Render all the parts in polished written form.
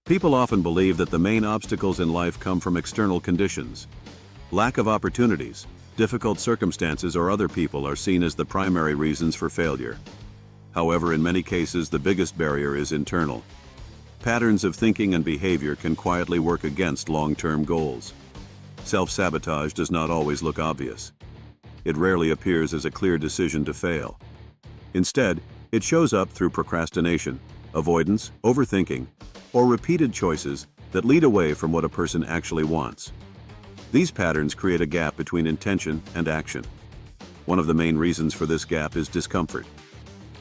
People often believe that the main obstacles in life come from external conditions. Lack of opportunities, difficult circumstances, or other people are seen as the primary reasons for failure. However, in many cases, the biggest barrier is internal. Patterns of thinking and behavior can quietly work against long-term goals. Self-sabotage does not always look obvious. It rarely appears as a clear decision to fail. Instead, it shows up through procrastination, avoidance, overthinking, or repeated choices that lead away from what a person actually wants. These patterns create a gap between intention and action. One of the main reasons for this gap is discomfort.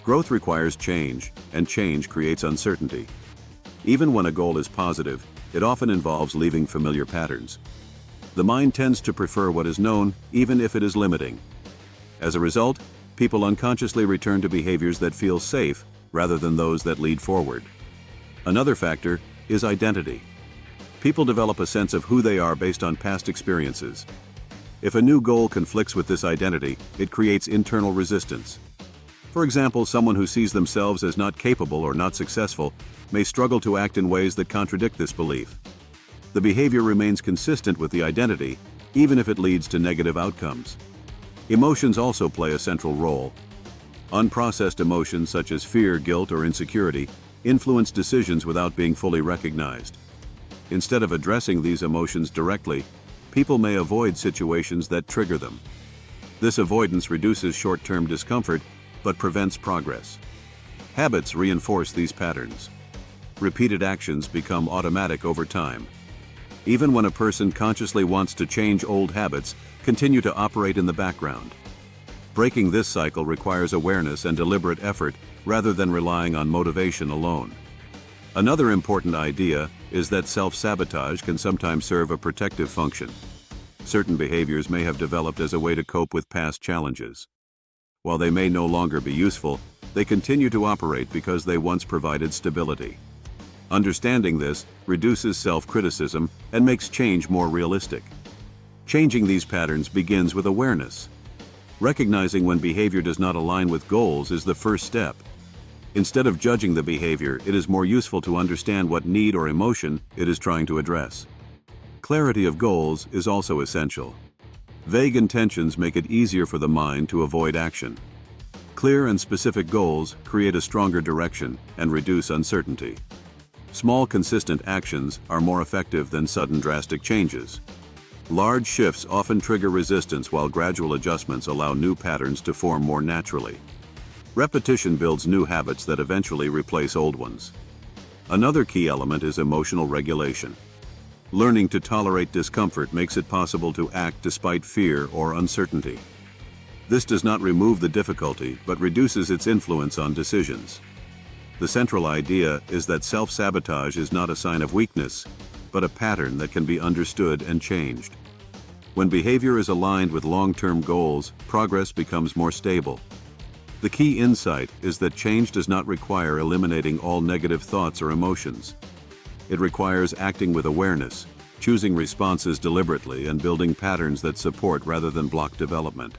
Growth requires change, and change creates uncertainty. Even when a goal is positive, it often involves leaving familiar patterns. The mind tends to prefer what is known, even if it is limiting. As a result, people unconsciously return to behaviors that feel safe rather than those that lead forward. Another factor is identity. People develop a sense of who they are based on past experiences. If a new goal conflicts with this identity, it creates internal resistance. For example, someone who sees themselves as not capable or not successful may struggle to act in ways that contradict this belief. The behavior remains consistent with the identity, even if it leads to negative outcomes. Emotions also play a central role. Unprocessed emotions such as fear, guilt, or insecurity influence decisions without being fully recognized. Instead of addressing these emotions directly, people may avoid situations that trigger them. This avoidance reduces short-term discomfort but prevents progress. Habits reinforce these patterns. Repeated actions become automatic over time. Even when a person consciously wants to change, old habits continue to operate in the background. Breaking this cycle requires awareness and deliberate effort rather than relying on motivation alone. Another important idea is that self-sabotage can sometimes serve a protective function. Certain behaviors may have developed as a way to cope with past challenges. While they may no longer be useful, they continue to operate because they once provided stability. Understanding this reduces self-criticism and makes change more realistic. Changing these patterns begins with awareness. Recognizing when behavior does not align with goals is the first step. Instead of judging the behavior, it is more useful to understand what need or emotion it is trying to address. Clarity of goals is also essential. Vague intentions make it easier for the mind to avoid action. Clear and specific goals create a stronger direction and reduce uncertainty. Small, consistent actions are more effective than sudden, drastic changes. Large shifts often trigger resistance, while gradual adjustments allow new patterns to form more naturally. Repetition builds new habits that eventually replace old ones. Another key element is emotional regulation. Learning to tolerate discomfort makes it possible to act despite fear or uncertainty. This does not remove the difficulty, but reduces its influence on decisions. The central idea is that self-sabotage is not a sign of weakness, but a pattern that can be understood and changed. When behavior is aligned with long-term goals, progress becomes more stable. The key insight is that change does not require eliminating all negative thoughts or emotions. It requires acting with awareness, choosing responses deliberately, and building patterns that support rather than block development.